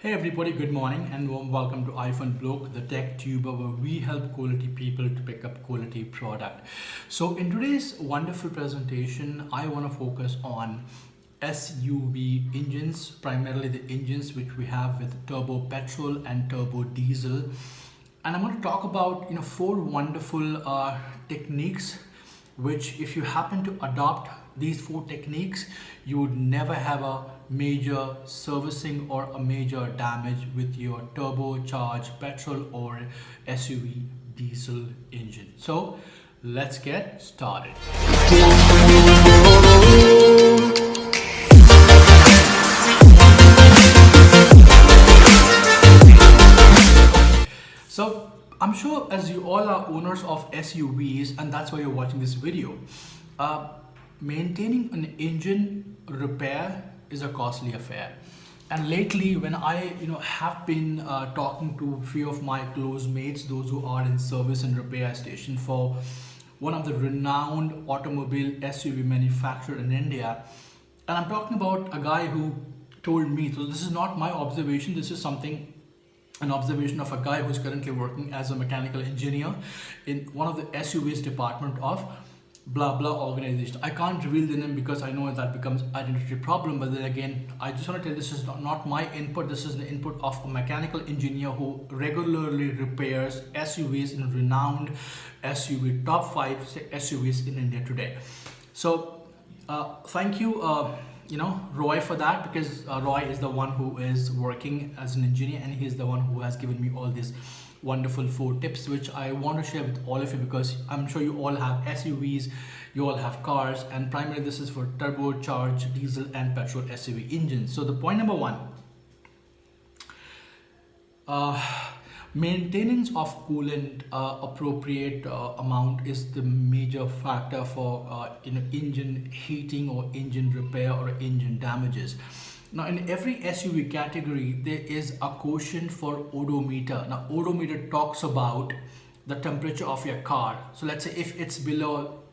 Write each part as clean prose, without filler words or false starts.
Hey everybody, good morning and warm welcome to iPhone Blog, the tech tuber where we help quality people to pick up quality product. So in today's wonderful presentation, I want to focus on SUV engines, primarily the engines which we have with turbo petrol and turbo diesel. And I'm going to talk about four wonderful techniques which if you happen to adopt these four techniques, you would never have a major servicing or a major damage with your turbocharged petrol or SUV diesel engine. So let's get started. So I'm sure as you all are owners of SUVs and that's why you're watching this video, maintaining an engine repair is a costly affair. And lately when I have been talking to a few of my close mates, those who are in service and repair station for one of the renowned automobile SUV manufacturer in India, and I'm talking about a guy who told me, so this is not my observation, this is something an observation of a guy who's currently working as a mechanical engineer in one of the SUVs department of blah blah organization. I can't reveal the name because I know that becomes identity problem, but then again I just want to tell this is not my input, this is the input of a mechanical engineer who regularly repairs SUVs in renowned SUV top 5 SUVs in India today. So thank you Roy for that, because Roy is the one who is working as an engineer and he's the one who has given me all these wonderful 4 tips which I want to share with all of you, because I'm sure you all have SUVs, you all have cars, and primarily this is for turbocharged diesel and petrol SUV engines. So the point number 1, maintenance of coolant appropriate amount is the major factor for engine heating or engine repair or engine damages. Now in every SUV category there is a quotient for odometer. Now odometer talks about the temperature of your car. So let's say if it's below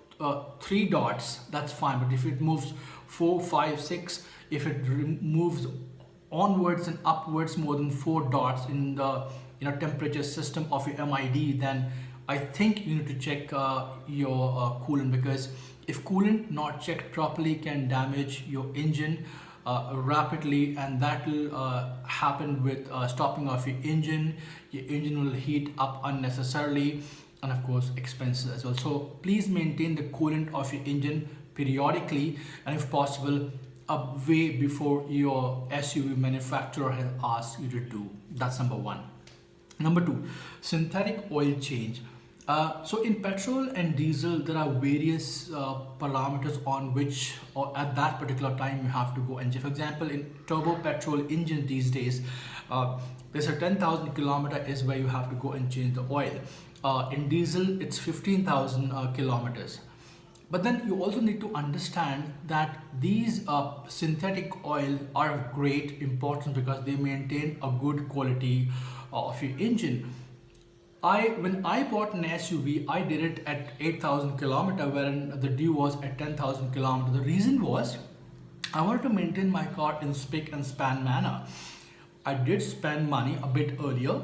3 dots, that's fine, but if it moves 4, 5, 6, if it moves onwards and upwards more than 4 dots in the temperature system of your MID, then I think you need to check your coolant, because if coolant not checked properly can damage your engine rapidly, and that will happen with stopping of your engine will heat up unnecessarily, and of course expenses as well. So please maintain the coolant of your engine periodically, and if possible way before your SUV manufacturer has asked you to do. That's number 1. Number 2, synthetic oil change. So in petrol and diesel, there are various parameters on which or at that particular time you have to go and check. For example, in turbo petrol engines these days, there's a 10,000 kilometer is where you have to go and change the oil. In diesel, it's 15,000 kilometers. But then you also need to understand that these synthetic oil are great, important, because they maintain a good quality of your engine. When I bought an SUV, I did it at 8,000 kilometer, wherein the due was at 10,000 kilometer. The reason was I wanted to maintain my car in spick and span manner. I did spend money a bit earlier,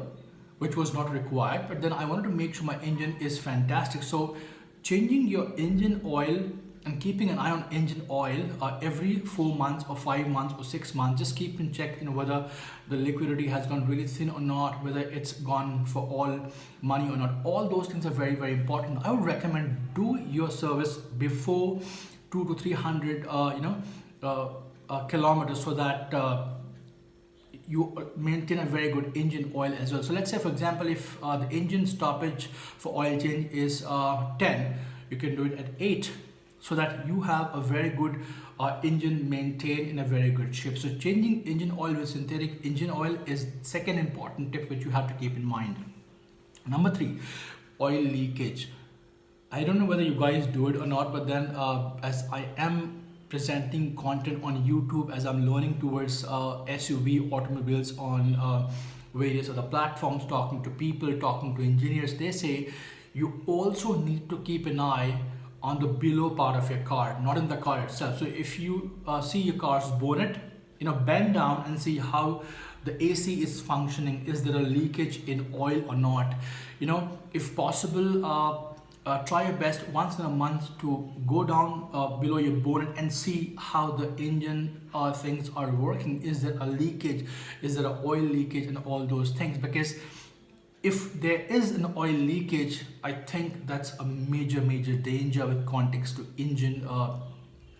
which was not required, but then I wanted to make sure my engine is fantastic. So changing your engine oil and keeping an eye on engine oil every 4 months or 5 months or 6 months, just keep in check whether the liquidity has gone really thin or not, whether it's gone for all money or not. All those things are very, very important. I would recommend do your service before 200 to 300 kilometers, so that you maintain a very good engine oil as well. So let's say for example, if the engine stoppage for oil change is 10, you can do it at 8, so that you have a very good engine maintained in a very good shape. So changing engine oil with synthetic engine oil is second important tip which you have to keep in mind. Number 3, oil leakage. I don't know whether you guys do it or not, but then as I am presenting content on YouTube, as I'm learning towards SUV automobiles on various other platforms, talking to people, talking to engineers, they say you also need to keep an eye on the below part of your car, not in the car itself. So if you see your car's bonnet, bend down and see how the AC is functioning. Is there a leakage in oil or not? If possible, try your best once in a month to go down below your bonnet and see how the engine things are working. Is there a leakage? Is there an oil leakage and all those things? Because if there is an oil leakage, I think that's a major danger with context to engine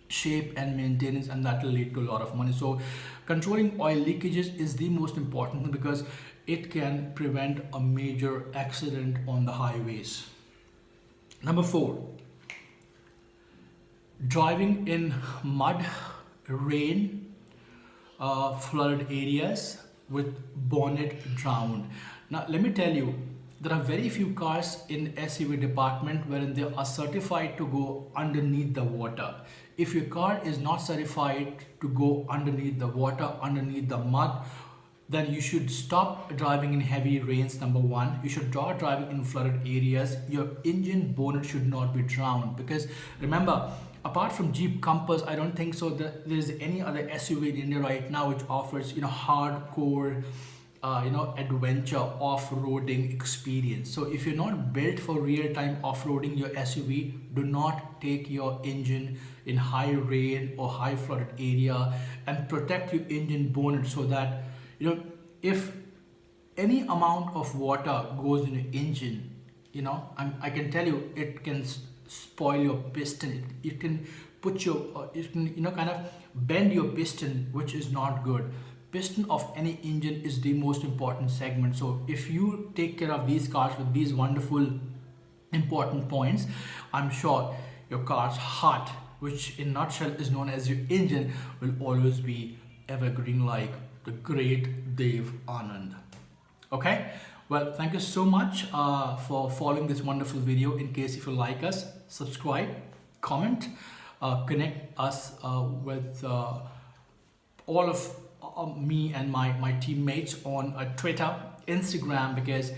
shape and maintenance, and that will lead to a lot of money. So controlling oil leakages is the most important thing, because it can prevent a major accident on the highways. Number 4, driving in mud, rain, flooded areas with bonnet drowned. Now let me tell you, there are very few cars in SUV department wherein they are certified to go underneath the water. If your car is not certified to go underneath the water, underneath the mud, then you should stop driving in heavy rains. Number 1, you should start driving in flooded areas. Your engine bonnet should not be drowned, because remember, apart from Jeep Compass, I don't think so that there is any other SUV in India right now which offers hardcore adventure off-roading experience. So if you're not built for real-time off-roading your SUV, do not take your engine in high rain or high flooded area, and protect your engine bonnet, so that if any amount of water goes in your engine, I can tell you, it can spoil your piston. It can put your it can kind of bend your piston, which is not good. Piston of any engine is the most important segment. So if you take care of these cars with these wonderful important points, I'm sure your car's heart, which in nutshell is known as your engine, will always be evergreen, like the great Dev Anand. Okay, well, thank you so much for following this wonderful video. In case if you like us, subscribe, comment, connect us with all of me and my teammates on Twitter, Instagram, because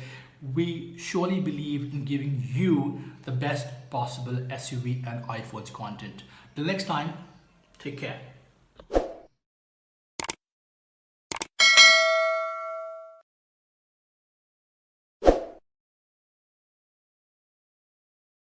we surely believe in giving you the best possible SUV and iPhones content. Till next time, take care.